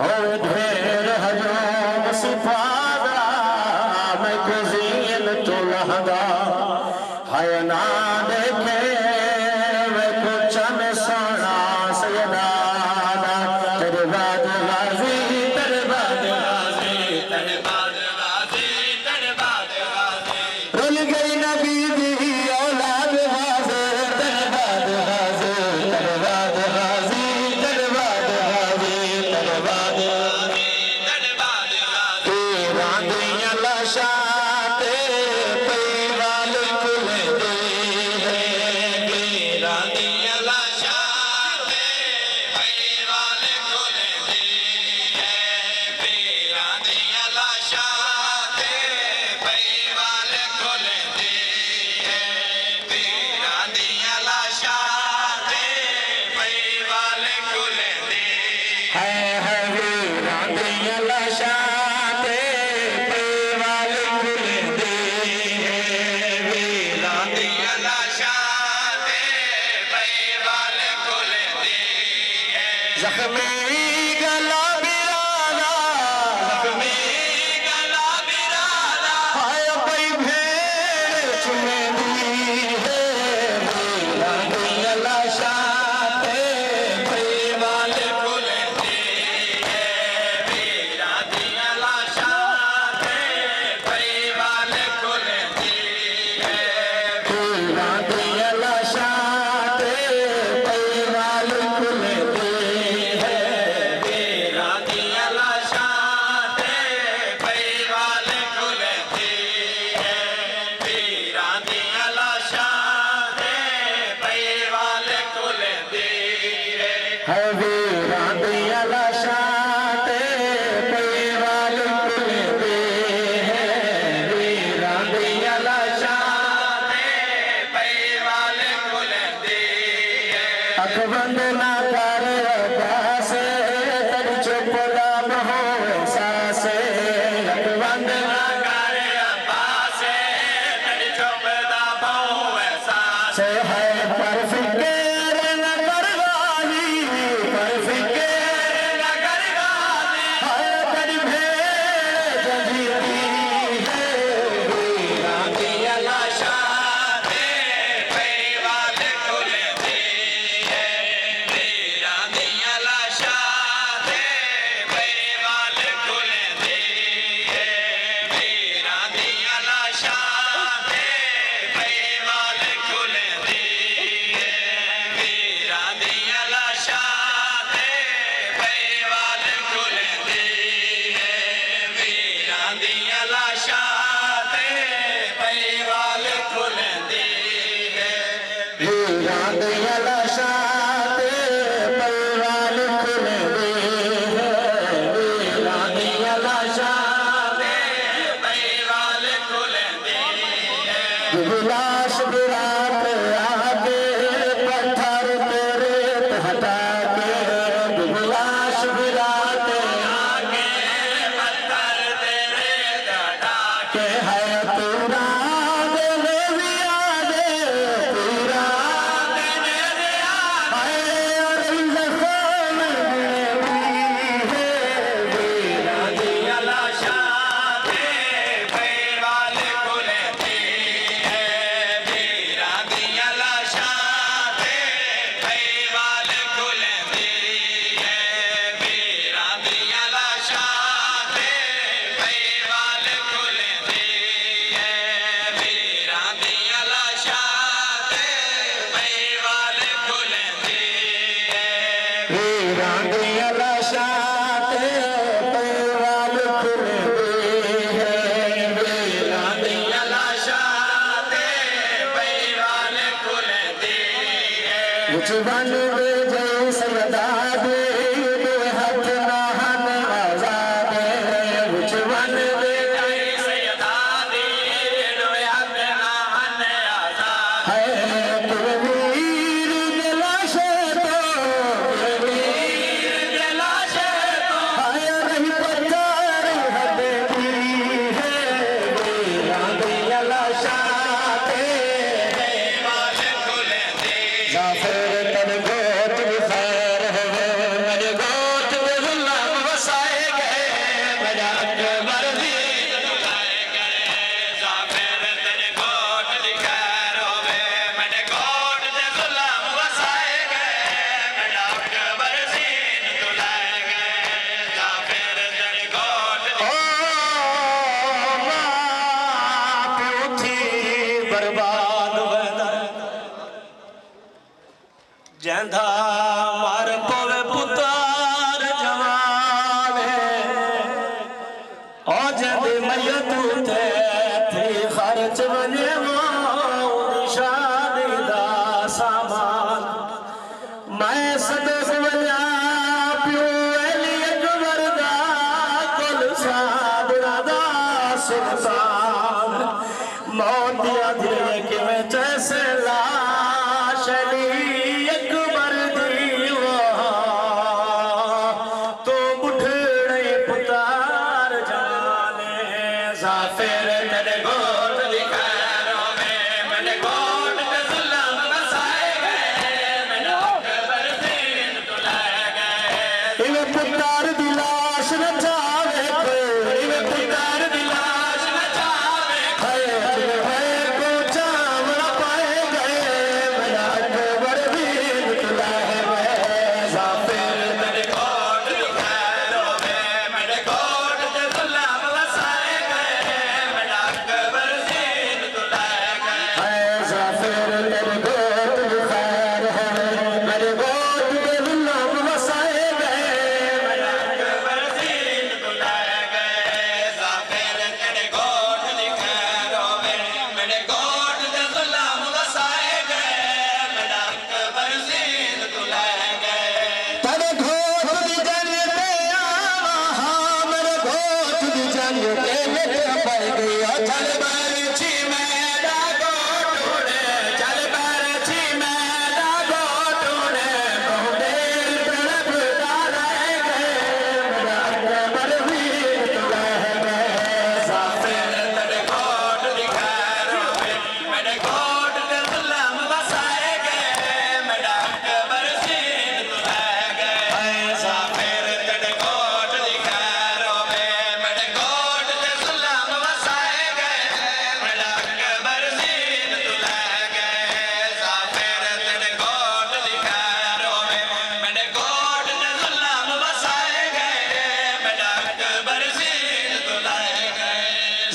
हो ढेर हजूम सिफादा मैं कुज़ीन तो लहंगा हाय ना देखे वे कुछ में सोना सयदाना तेरे बाद गाजी तेरे बाद गाजी तेरे बाद गाजी तेरे बाद गाजी रुल गई नबी दी औलाद गाजी तेरे बाद गाजी तेरे बाद गाजी तेरे बाद गाजी तेरे बाद गाजी तेरे बाद गाजी रांदियां लाशा ते पई वाल कुल दे रांदियां लाशा ते पई वाल कुल दे रांदियां लाशा ते पई वाल कुल दे रांदियां लाशा ते पई वाल कुल दे है रांदियां लाशा ते पई वाल कुल दे रांदियां लाशा ते पई वाल कुल दे ज़ख्मी गला बिराना ज़ख्मी गला बिराना हाय पई भेड़ चुमेंदी है रांदियां लाशा ते पई वाल कुल दे रांदियां लाशा ते पई वाल कुल दे रांदियां लाशा ते पई वाल कुल दे रांदियां सुल्तान मौत दिया दिए कि मैं जैसे लाश अली अकबर दी तो बुढ़ड़े पुतार जाने जाफिर तेरे गोद दिखारों में मैंने गोद पे जुल्म बसाए गए मैंने अकबर दीन तुलाए गए इवे पुतार दी लाश न जावे इवे पुतार दी लाश न जावे को चावड़ा पाए गए मैंने अकबर दीन तुलाए गए जाफिर तेरे गोद दिखारों में मैंने गोद पे जुल्म बसाए गए मैंने अकबर दीन तुलाए गए जाफिर तेरे गोद दिखारों में मेरे गोद पे जुल्म बसाए गए मैंने अकबर दीन तुलाए गए जाफिर तेरे गोद दिखारों में मेरे गोद पे जुल्म बसाए गए मैंने अकबर दीन तुलाए गए तेरे गोद दी जन्नते आवा मेरे गोद दी जन्नते मेरे पड़ गया चल बारची मैदा गोटूड़े चल बारची मैदा गोटूड़े बहुदे तड़प डाले गए मेरा अकबर दीन तुलाए गए जाफिर तेरे गोद दिखारों में मेरे गोद पे जुल्म बसाए गए मेरा अकबर दीन तुलाए गए जाफिर तेरे गोद दिखारों में मेरे गोद पे जुल्म बसाए गए मेरा अकबर दीन तुलाए गए जाफिर तेरे गोद दिखारों में मेरे गोद पे जुल्म बसाए गए मेरा अकबर दीन तुलाए गए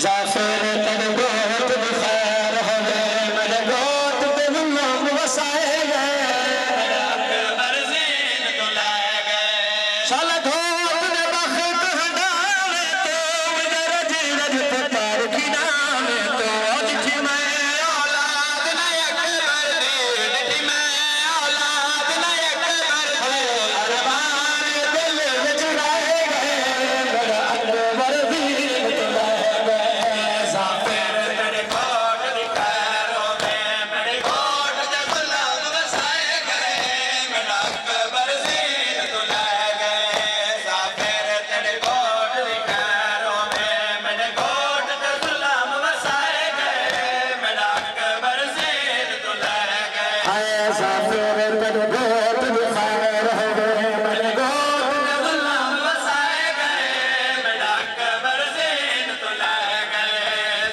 जाफिर तेरे गोद दिखारों में मेरे गोद पे जुल्म बसाए गए मेरा अकबर दीन तुलाए गए शाला गोद ने बख्त हटावे तो रज रज पुतार की नामे तो दिखी मैं औलाद न अकबर दी दिखी मैं औलाद न अकबर दी अरबान दिल विच राए गए मेरा अकबर दीन तुलाए गए जाफिर तेरे गोद दिखारों में मेरे गोद पे जुल्म बसाए गए मेरा अकबर दीन तुलाए गए जाफिर तेरे गोद दिखारों में मेरे गोद पे जुल्म बसाए गए मेरा अकबर दीन तुलाए गए जाफिर तेरे गोद दिखारों में मेरे गोद पे जुल्म बसाए गए मेरा अकबर दीन तुलाए गए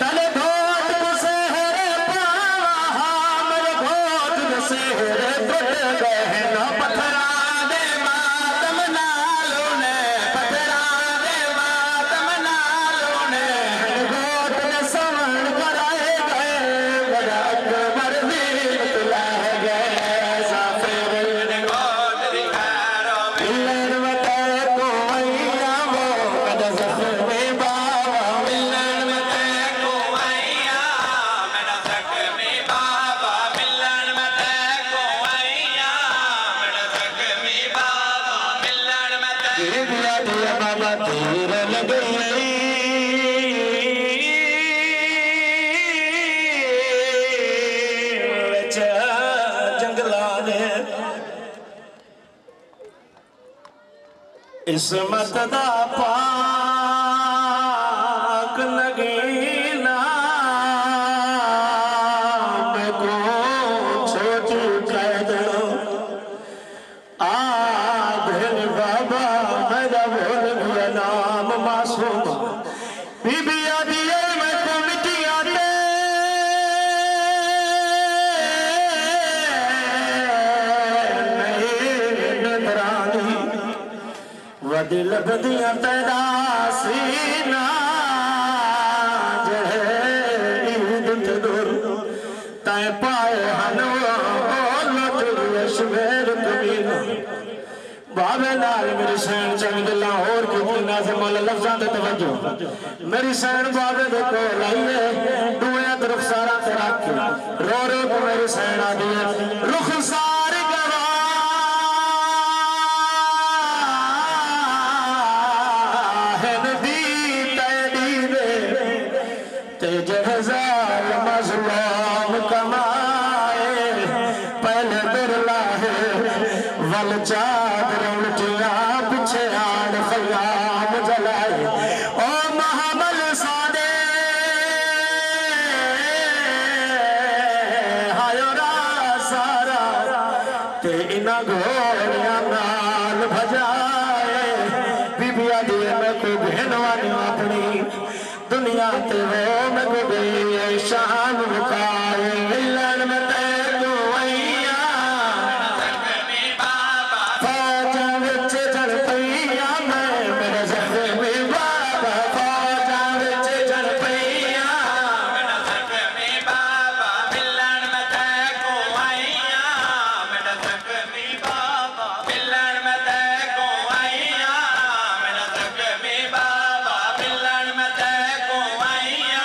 तेरे गोद सेहरे पावा मेरे गोद सेहरे टूट गए ना पत्थरा दे मातम नालों ने पत्थरा दे मातम नालों ने गोद ने सवर्ण कराए गए मेरा अकबर दीन तुलाए गए जाफिर तेरे गोद दिखारों में मिलन मते को मैया वो कद ज़ख्मी बाबा मिलन मते को मैया मेरा ज़ख्मी बाबा मिलन मते को मैया मेरा ज़ख्मी बाबा मिलन मते दिया दिया बाबा तीर लग गई विच जंगलां दे इसमत दा पाक नगीना में को छोटी कैद आधे बाबा मेरा बोल गया नाम मासूम बीबी आदि मैं को मिटिया दे नजरानी वदिल बदिया तेरा सीना जहे दूर तय पाए हनवा शेर कमीना बाबे नाल मेरी सैन चंद लाहौर की ना से मोल लफ्जां ते तवज्जो मेरी सैन बाबे दे कोल आई है दुनिया तरफ सारा तेरा के रो रो को मेरी सैन आ दी रुख सार गवा है नदी तैदी दे बीबी आदि मैं को बहन वाली अपनी दुनिया ते वो मैं को दे शाम मुकाए मिलन में तेरू आईया फौजा विच चढ़ पईया मैं मेरे ज़ख्मी बाबा फौजा विच चढ़ पईया मेरा ज़ख्मी बाबा मिलन में तेरू आईया मेरा ज़ख्मी बाबा मिलन में तेरू आईया मेरा ज़ख्मी बाबा मिलन में तेरू आईया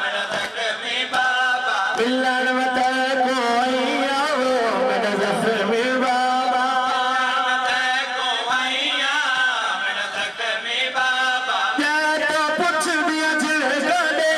मेरा ज़ख्मी बाबा मिलन में तेरू आईया मेरा ज़ख्मी बाबा तेरू आईया मेरा ज़ख्मी बाबा जै तो पुछ दिया झिड़काने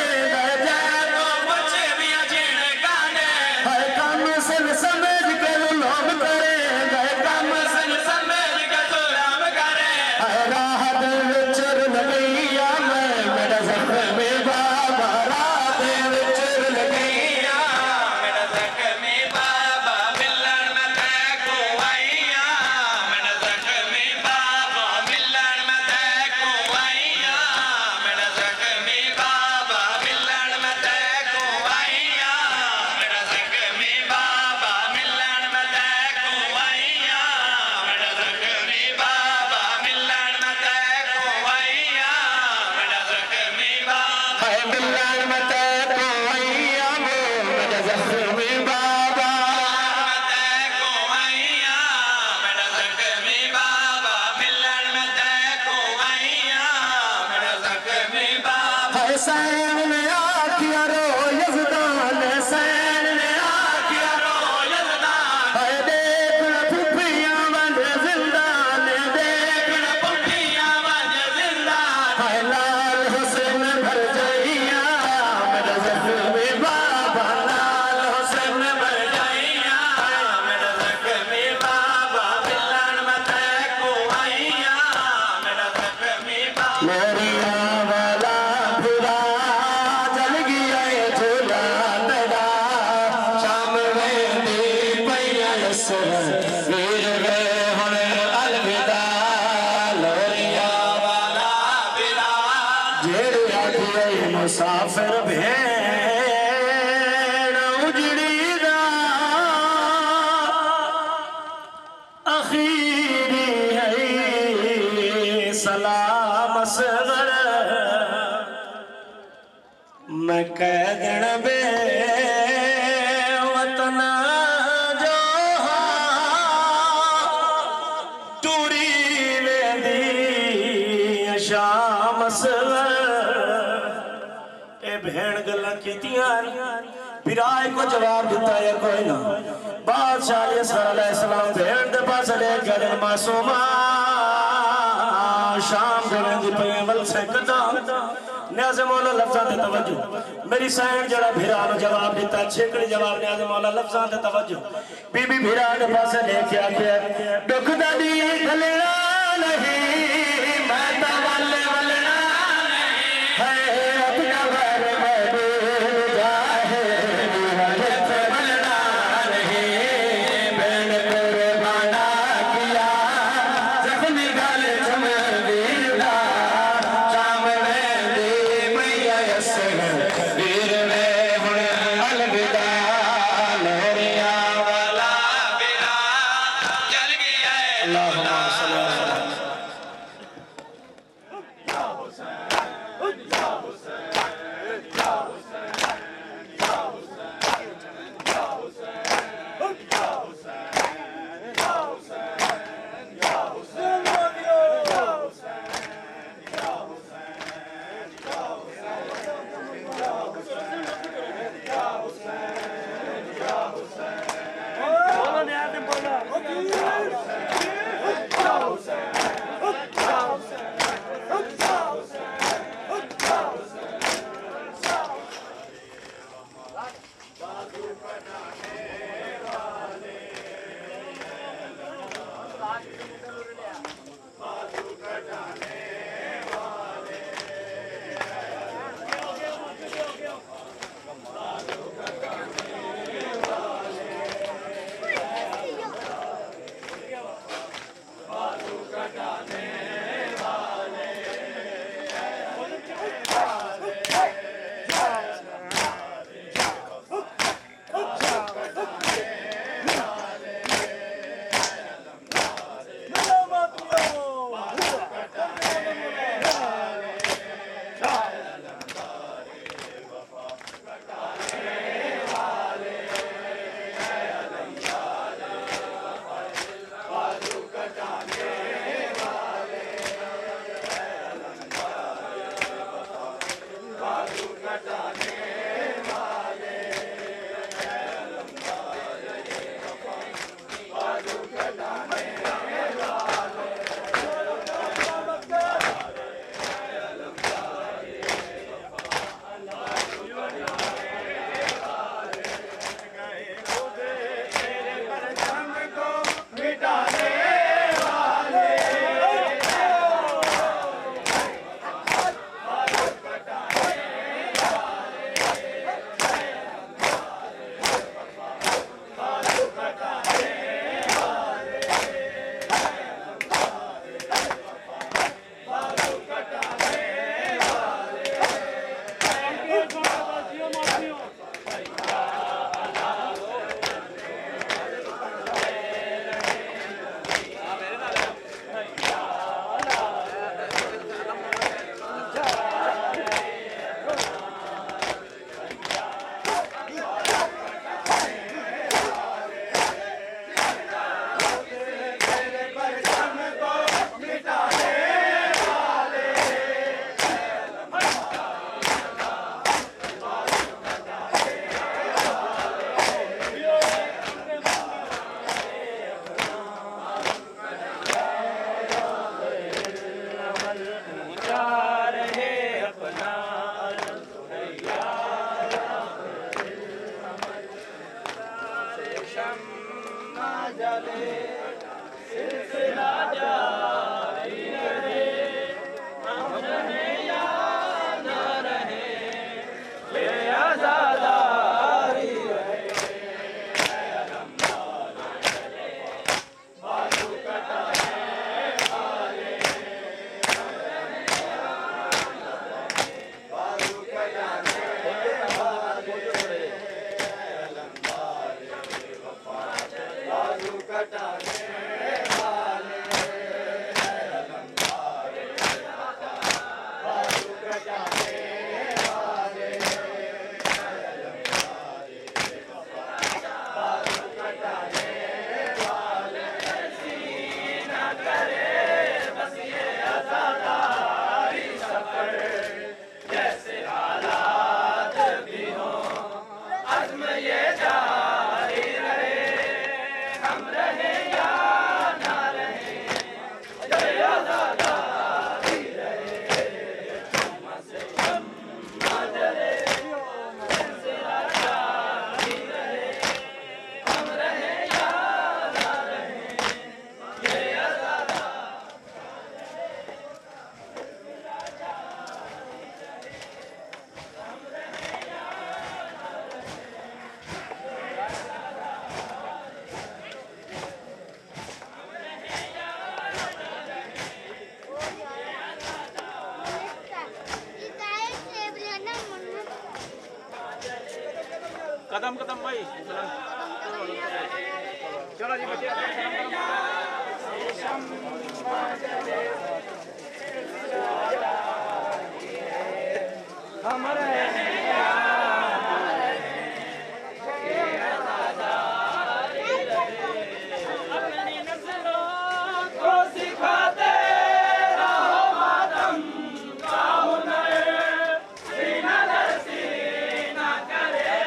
जै तो पुछ दिया झिड़काने हर काम सन समझ के लोग करे हर काम सन समझ के जुल्म करे हर राह दे विच लगैया मैं मेरा ज़ख्मी बाबा राह दे विच लगैया मेरा ज़ख्मी बाबा मिलन में तेरू आईया मेरा ज़ख्मी बाबा मिलन में तेरू आईया मेरा ज़ख्मी बाबा मिलन में तेरू आईया मेरा ज़ख्मी बाबा मिलन में तेरू आईया मेरा ज़ख्मी बाबा मिलन में तेरू आईया मेरा ज़ख्मी बाबा है मिलन में तेरू आईया मेरा ज़ख्मी बाबा तेरू आईया मेरा ज़ख्मी बाबा मिलन में तेरू आईया मेरा ज़ख्मी बाबा हुसैन ने आखिया रो यज़दान हुसैन ने आखिया रो यज़दान है देखना पुफिया बन जिंदान देखना पुफिया बन जिंदान है लाल हुसैन भर जाइया मेरा ज़ख्मी बाबा लाल हुसैन भर जाइया मेरा ज़ख्मी बाबा मिलन में तेरू आईया मेरा ज़ख्मी बाबा लोरिया वाला भुला जल गया ये झूला तेरा शाम में दी पैया यसर वीर वे हुन अलविदा लोरिया वाला भुला जेड़े आखिए मुसाफिर भेड़ उजड़ी दा अखीरी है सलाम असगर मैं कह देण बे वतन जो टूरी वेंदी शाम असगर ए भेण गल्लां कीतियां बिराए को जवाब दिता है कोई ना बादशाह अलैहिस्सलाम भेण दे पास ले गए मासूमा शाम गले दी पेवल से कदा न्याज़ मौला लफ्ज़ां ते तवज्जो मेरी सैन जड़ा भिरा नु जवाब दिता छेकड़ी जवाब न्याज़ मौला लफ्ज़ां ते तवज्जो बीबी भिरा दे पास लेके आके दुख दा दी गलना नहीं मैं ता वाले वलना नहीं है अपना घर में जाहे वाले ते वलना नहीं मैंने तेरे बाना किया ज़ख्मी गाल चमवीला शाम में दी मैया यसर वीर वे हुन अलविदा लोरिया वाला बिरा चल गया अल्लाहुम्मा सल्ली ऊंचा रहे अपना शम्मा जले सिलसिला जारी रहे हम रहे या न रहे ये आज़ादारी रहे बाजू कटाने वाले बाजू कटाने बाजू कटाने कदम कदम भाई चलो जी बच्चे हमारे अपनी नस्लों को सिखाते रहो मातम का हुनर सीना दर सीना करे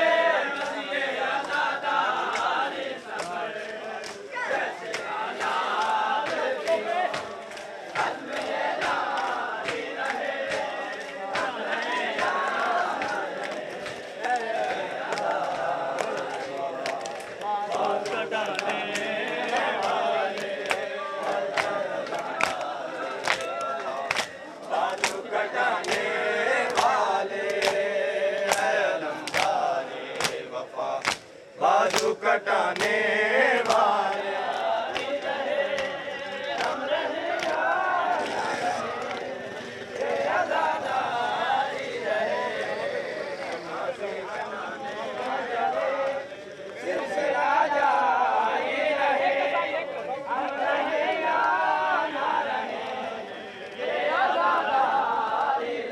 बाजू कटाने वाले हम रहे ये आज़ादारी रहे सिलसिला जारी रहे हम रहे या ना रहे ये आज़ादारी रहे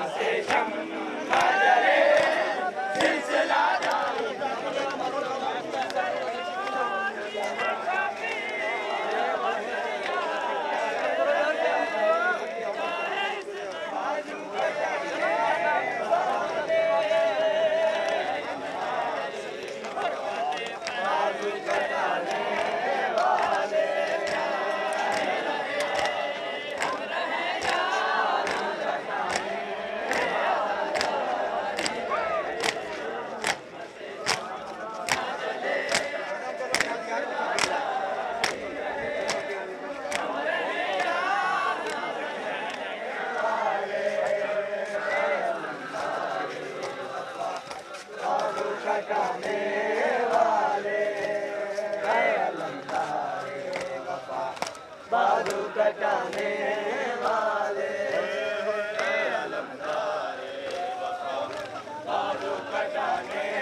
से बाजू कटाने वाले अलमदारे वफा बाजू कटाने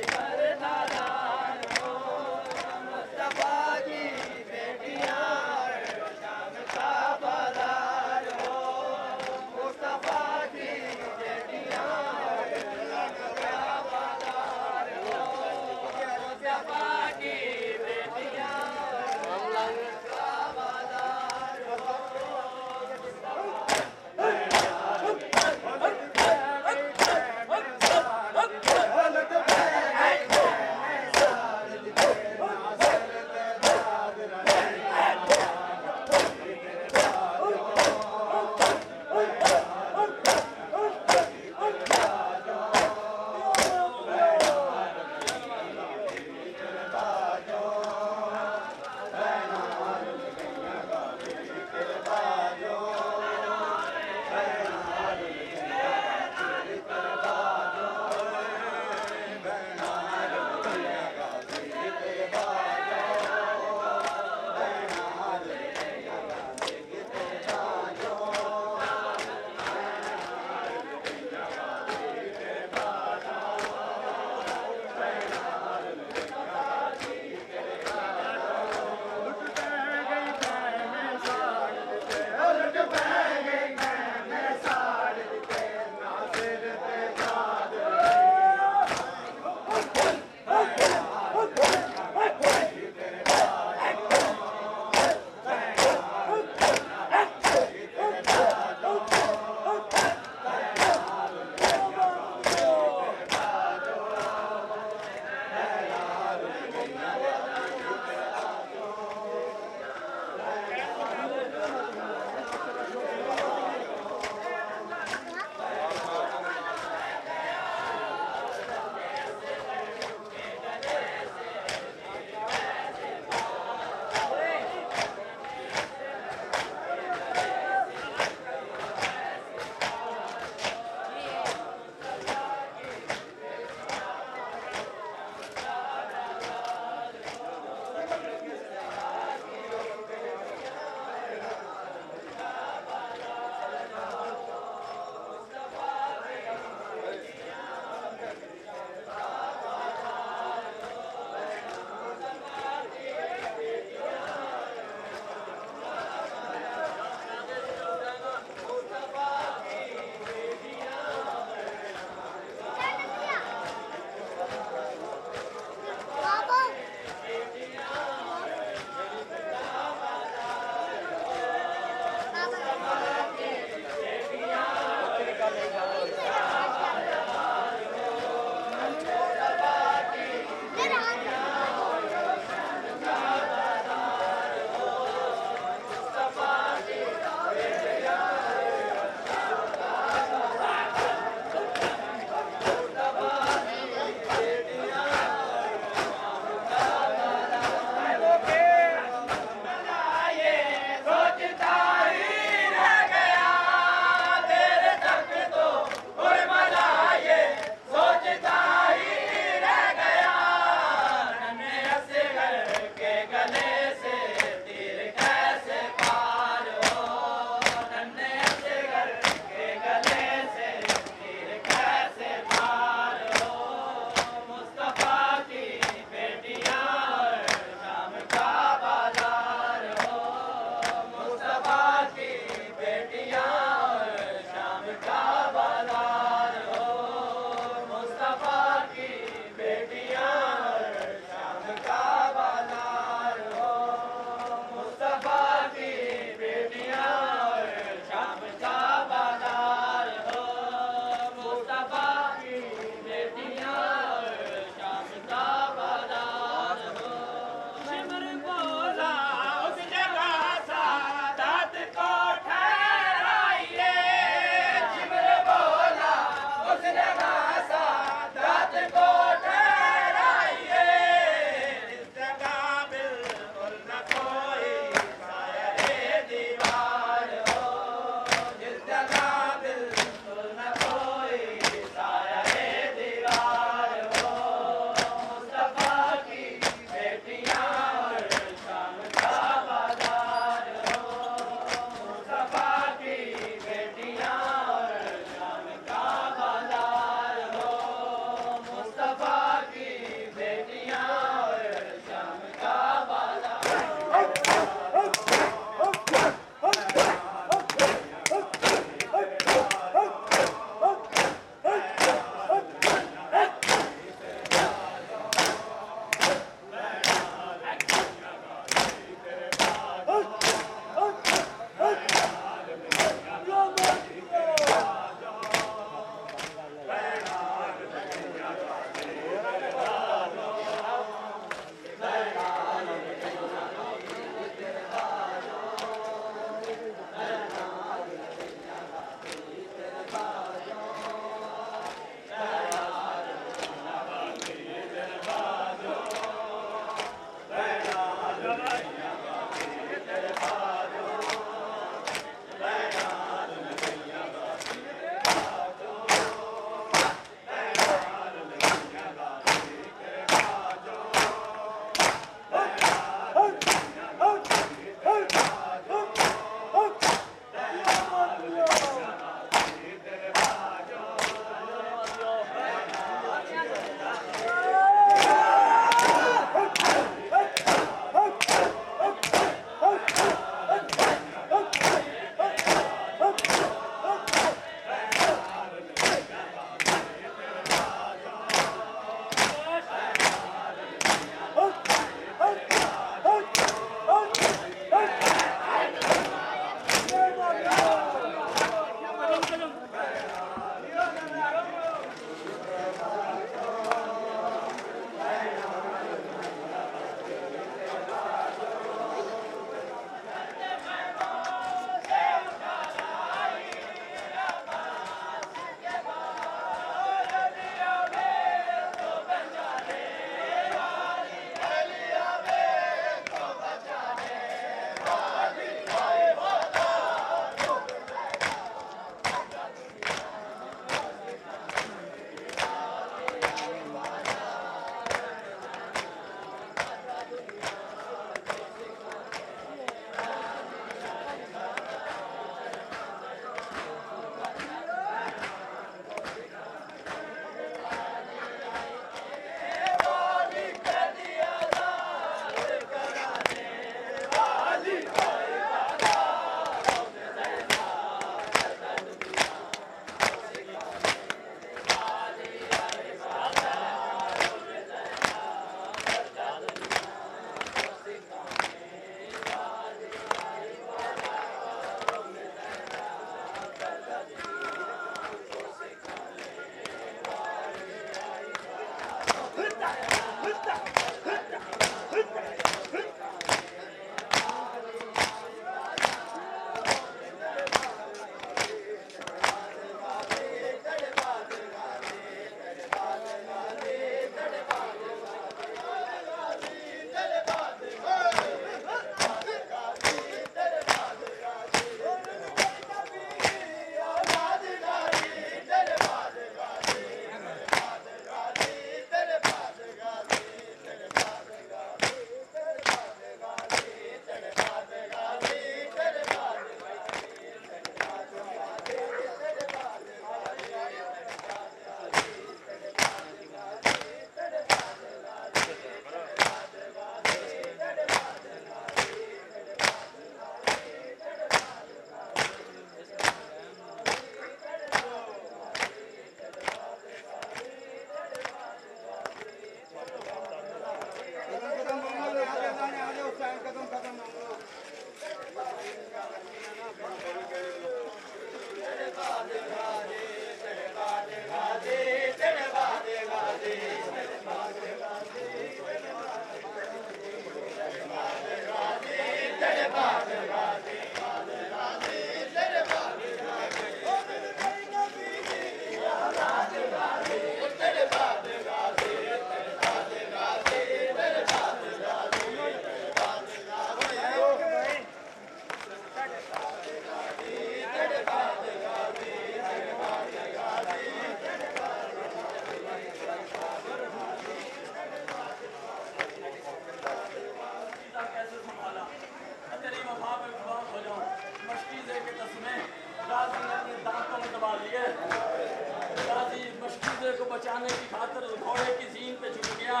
बचाने की खातिर घोड़े की सीन पे झुक गया।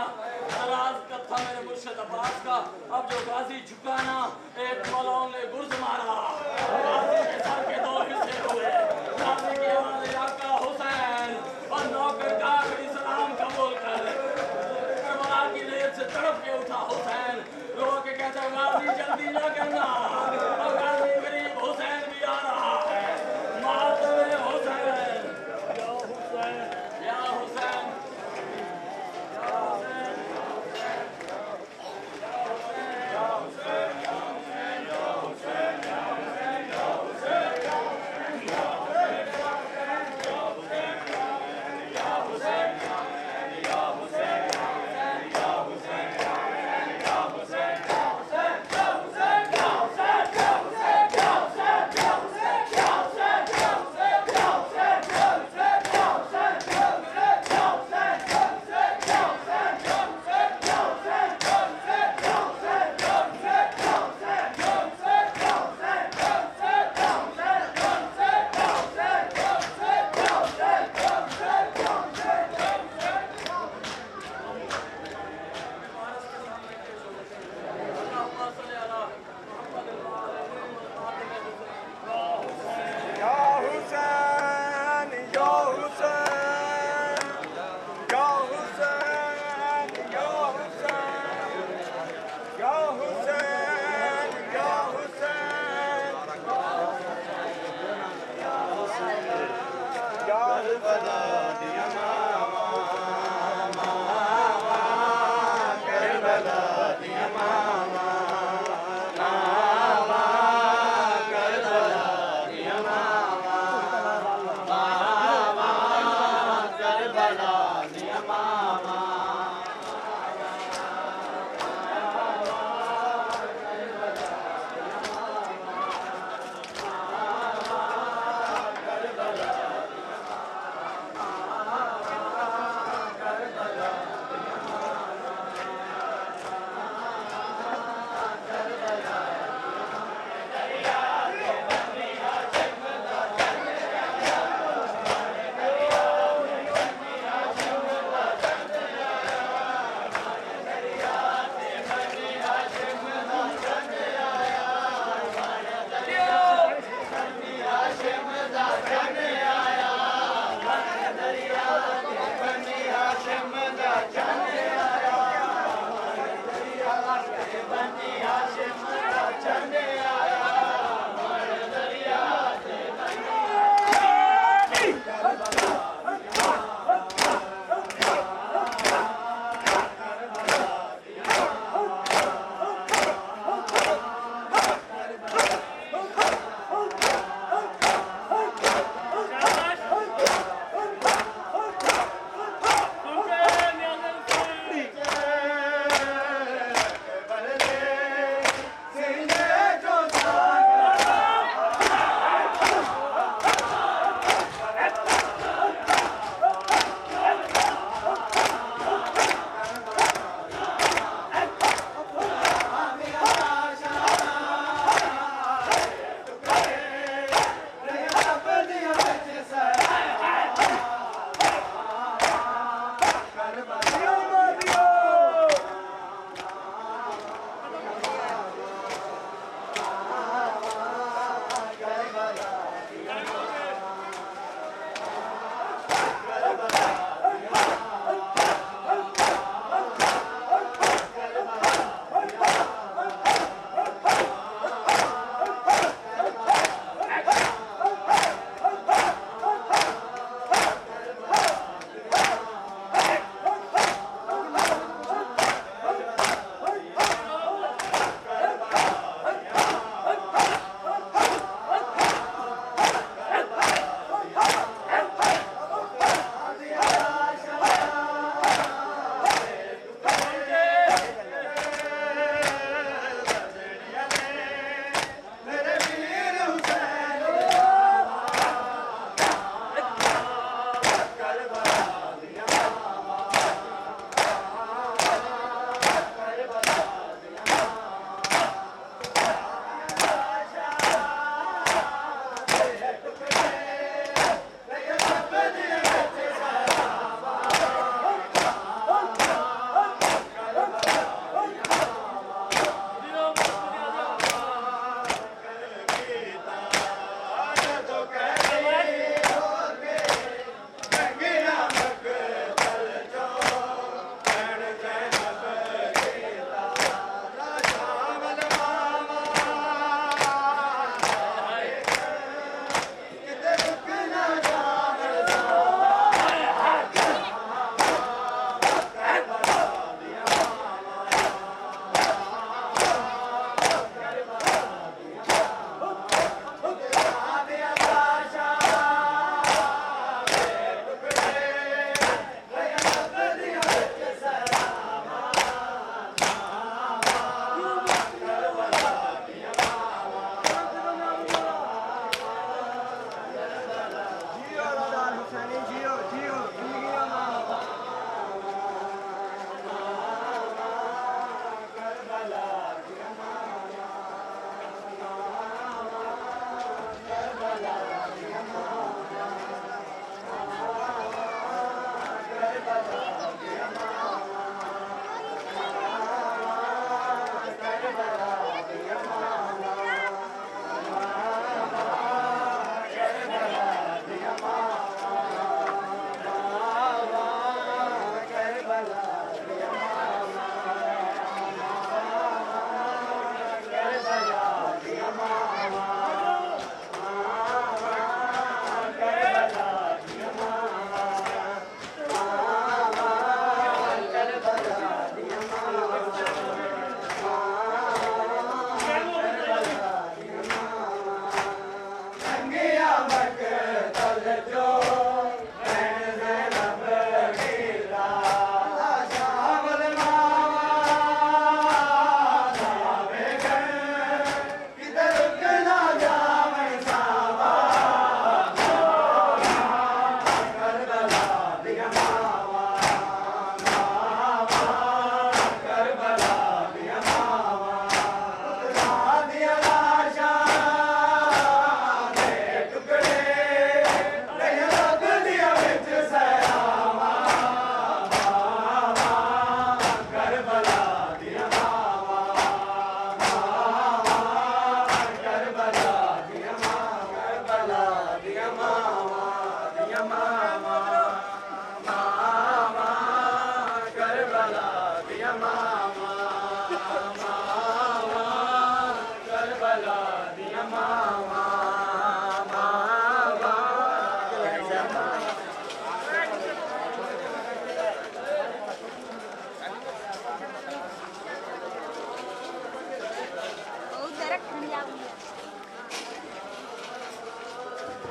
नाराज कब था मेरे मुर्शिद अब्बास का, अब जो गाजी झुका ना, एक मौलाओं ने गुर्ज मारा, गाजी के सर के दो हिस्से हुए। गाजी की आवाज़ आका हुसैन और नौकर का आखिरी सलाम कबूल कर करबला की रेत से तड़प के उठा हुसैन, रो के कहता गाजी जल्दी ना करना, और गाजी करीब हुसैन भी आ रहा है। मातमे हुसैन या हुसैन या हुसैन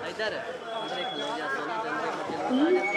इधर अंदर एक खलो जा सोना अंदर मत जा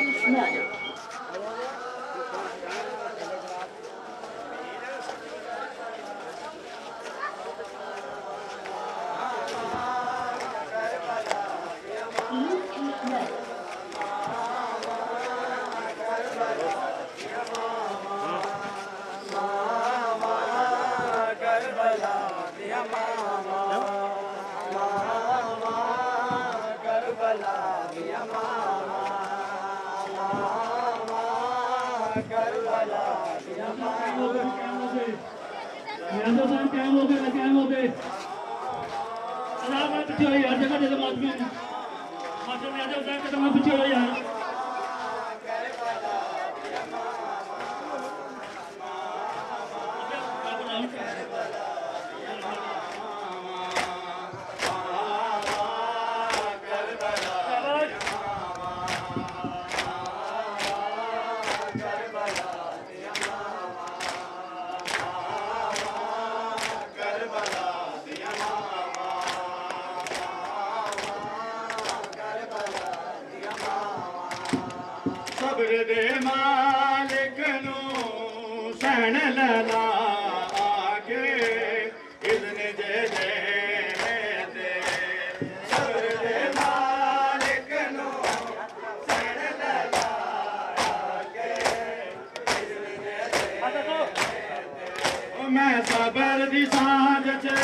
मैं सबर दी सांझ च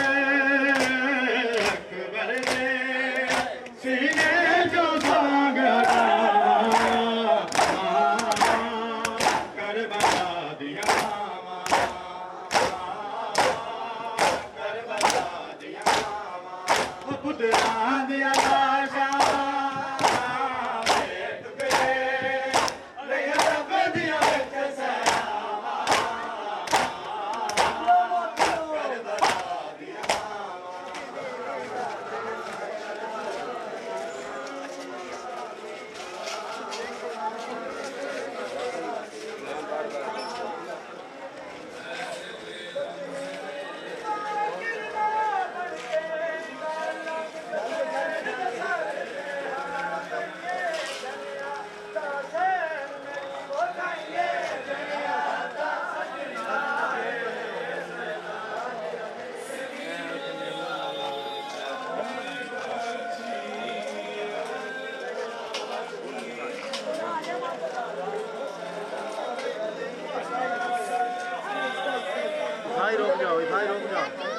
अकबर दे सीने जो सांग करबला दिया करबला दिया पुत्रा दिया लाशा भाई रुक जाओ